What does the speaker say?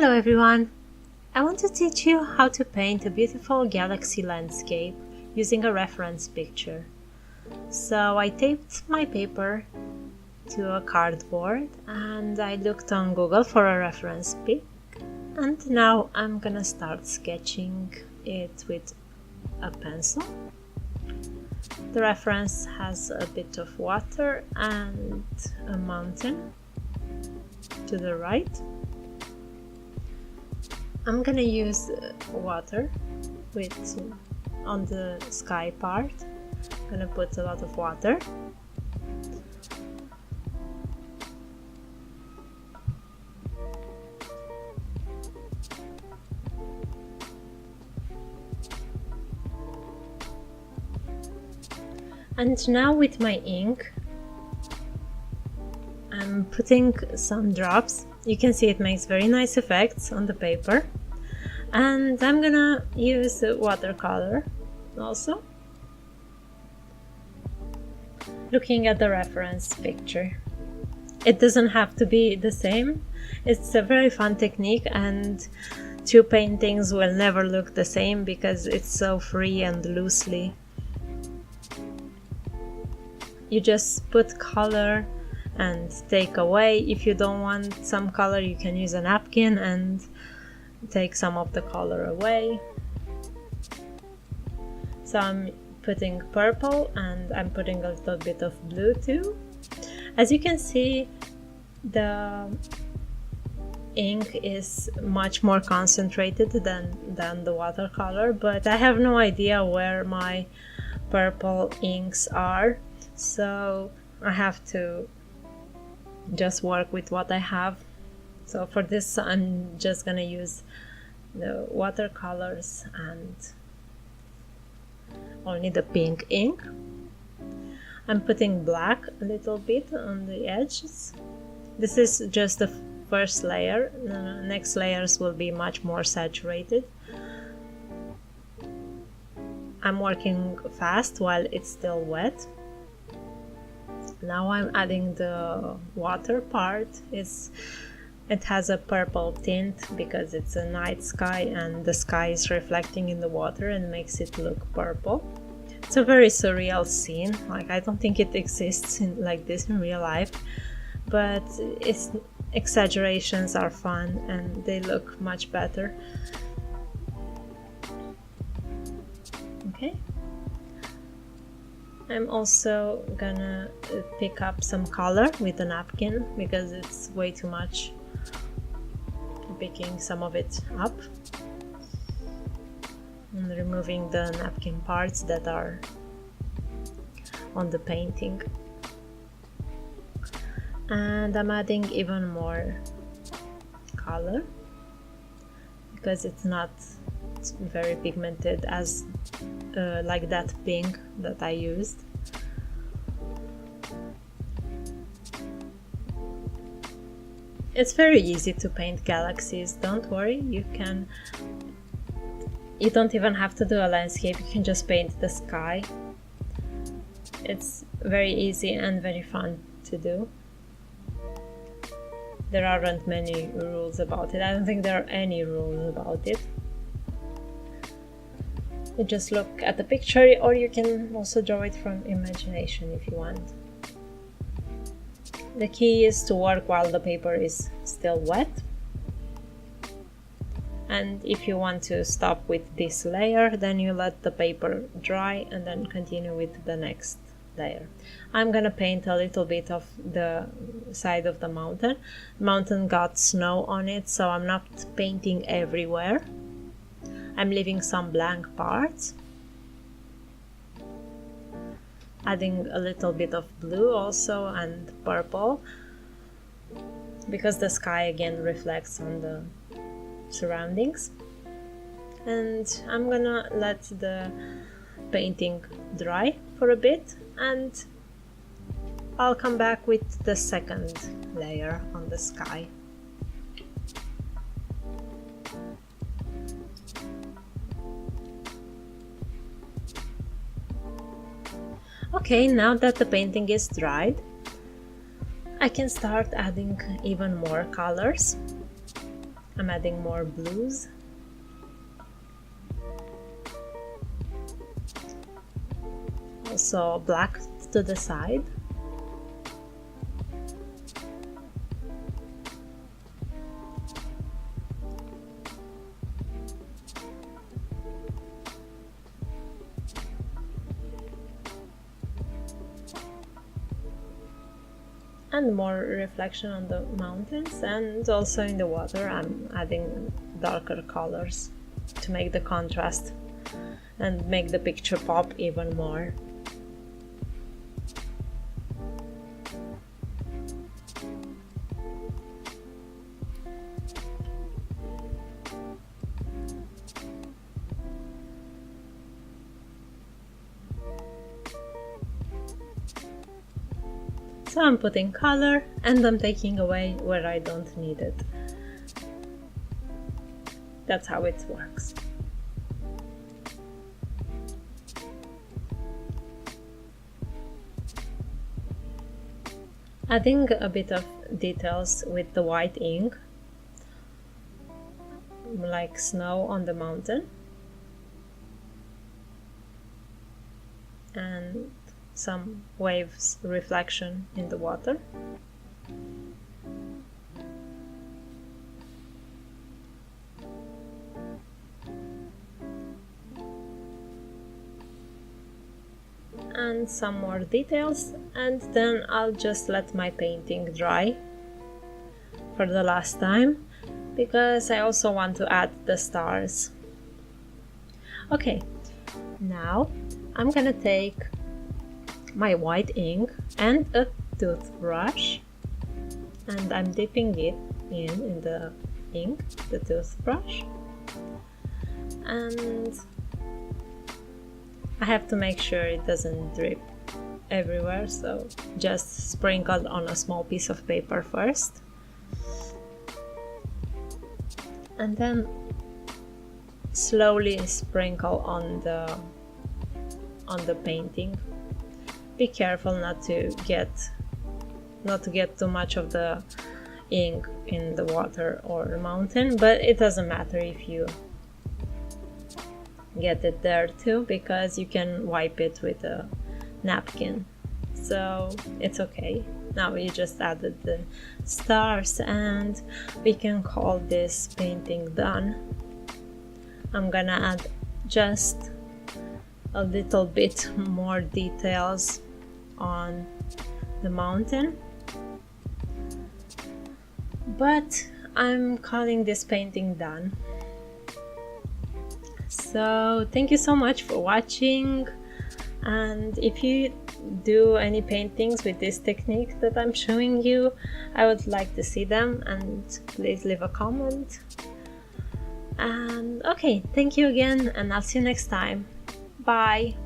Hello everyone! I want to teach you how to paint a beautiful galaxy landscape using a reference picture. So I taped my paper to a cardboard and I looked on Google for a reference pic, and now I'm gonna start sketching it with a pencil. The reference has a bit of water and a mountain to the right. I'm gonna use water on the sky part. I'm gonna put a lot of water. And now with my ink, I'm putting some drops. You can see it makes very nice effects on the paper. And I'm gonna use watercolor also. Looking at the reference picture. It doesn't have to be the same. It's a very fun technique, and two paintings will never look the same because it's so free and loosely. You just put color and take away. If you don't want some color, you can use a napkin and take some of the color away. So I'm putting purple and I'm putting a little bit of blue too. As you can see, the ink is much more concentrated than the watercolor, but I have no idea where my purple inks are, so I have to just work with what I have. So for this I'm just gonna use the watercolors and only the pink ink. I'm putting black a little bit on the edges. This is just the first layer. The next layers will be much more saturated. I'm working fast while it's still wet. Now I'm adding the water part. It has a purple tint because it's a night sky and the sky is reflecting in the water and makes it look purple. It's a very surreal scene. Like, I don't think it exists like this in real life, but exaggerations are fun and they look much better. Okay. I'm also gonna pick up some color with a napkin because it's way too much. Picking some of it up and removing the napkin parts that are on the painting. And I'm adding even more color because it's not very pigmented as like that pink that I used. It's very easy to paint galaxies, don't worry. You don't even have to do a landscape, you can just paint the sky. It's very easy and very fun to do. There aren't many rules about it. I don't think there are any rules about it. You just look at the picture, or you can also draw it from imagination if you want. The key is to work while the paper is still wet. And if you want to stop with this layer, then you let the paper dry and then continue with the next layer. I'm gonna paint a little bit of the side of the mountain. The mountain got snow on it, so I'm not painting everywhere. I'm leaving some blank parts. Adding a little bit of blue also and purple because the sky again reflects on the surroundings. And I'm gonna let the painting dry for a bit and I'll come back with the second layer on the sky. Okay, now that the painting is dried, I can start adding even more colors. I'm adding more blues. Also black to the side. And more reflection on the mountains, and also in the water I'm adding darker colors to make the contrast and make the picture pop even more. So I'm putting color and I'm taking away where I don't need it. That's how it works. Adding a bit of details with the white ink, like snow on the mountain, and some waves reflection in the water. And some more details, and then I'll just let my painting dry for the last time, because I also want to add the stars. Okay, now I'm gonna take my white ink and a toothbrush, and I'm dipping it in the ink, the toothbrush, and I have to make sure it doesn't drip everywhere, so just sprinkle on a small piece of paper first, and then slowly sprinkle on the painting. Be careful not to get too much of the ink in the water or the mountain, but it doesn't matter if you get it there too, because you can wipe it with a napkin, so it's okay. Now we just added the stars and we can call this painting done. I'm gonna add just a little bit more details on the mountain, but I'm calling this painting done. So thank you so much for watching, and if you do any paintings with this technique that I'm showing you, I would like to see them, and please leave a comment. And okay, thank you again, and I'll see you next time. Bye.